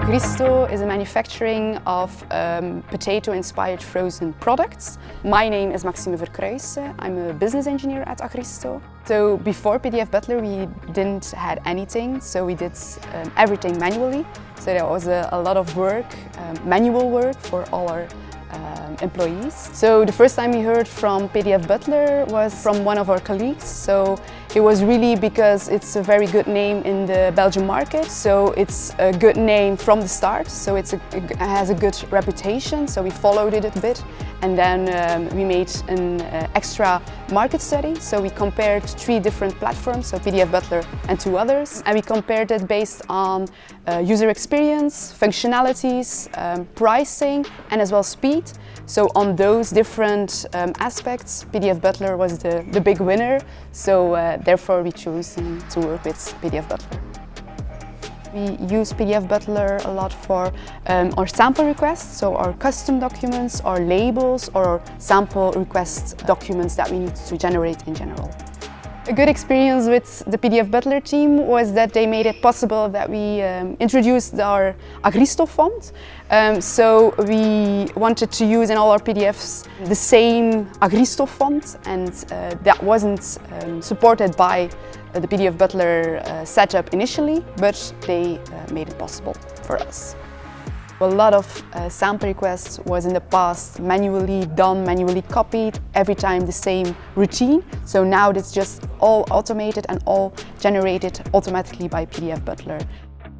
Agristo is a manufacturing of potato-inspired frozen products. My name is Maxime Vercruysse. I'm a business engineer at Agristo. So before PDF Butler we didn't have anything, so we did everything manually. So there was a lot of work, manual work for all our employees. So the first time we heard from PDF Butler was from one of our colleagues. So it was really because it's a very good name in the Belgian market. So it's a good name from the start. So it has a good reputation. So we followed it a bit. And then we made an extra market study. So we compared 3 different platforms, so PDF Butler and 2 others. And we compared it based on user experience, functionalities, pricing, and as well speed. So on those different aspects, PDF Butler was the big winner. So therefore we chose to work with PDF Butler. We use PDF Butler a lot for our sample requests, so our custom documents, our labels, or our sample request documents that we need to generate in general. A good experience with the PDF Butler team was that they made it possible that we introduced our Agristo font. So we wanted to use in all our PDFs the same Agristo font, and that wasn't supported by the PDF Butler setup initially, but they made it possible for us. A lot of sample requests was in the past manually done, manually copied, every time the same routine. So now it's just all automated and all generated automatically by PDF Butler.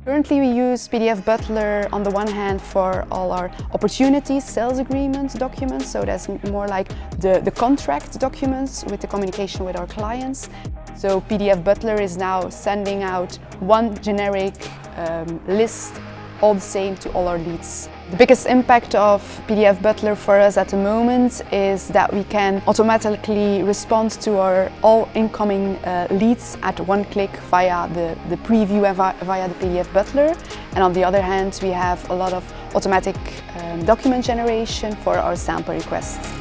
Currently we use PDF Butler on the one hand for all our opportunities, sales agreement documents, so that's more like the contract documents with the communication with our clients. So PDF Butler is now sending out one generic list, all the same to all our leads. The biggest impact of PDF Butler for us at the moment is that we can automatically respond to our all incoming leads at one click via the preview and via the PDF Butler. And on the other hand, we have a lot of automatic document generation for our sample requests.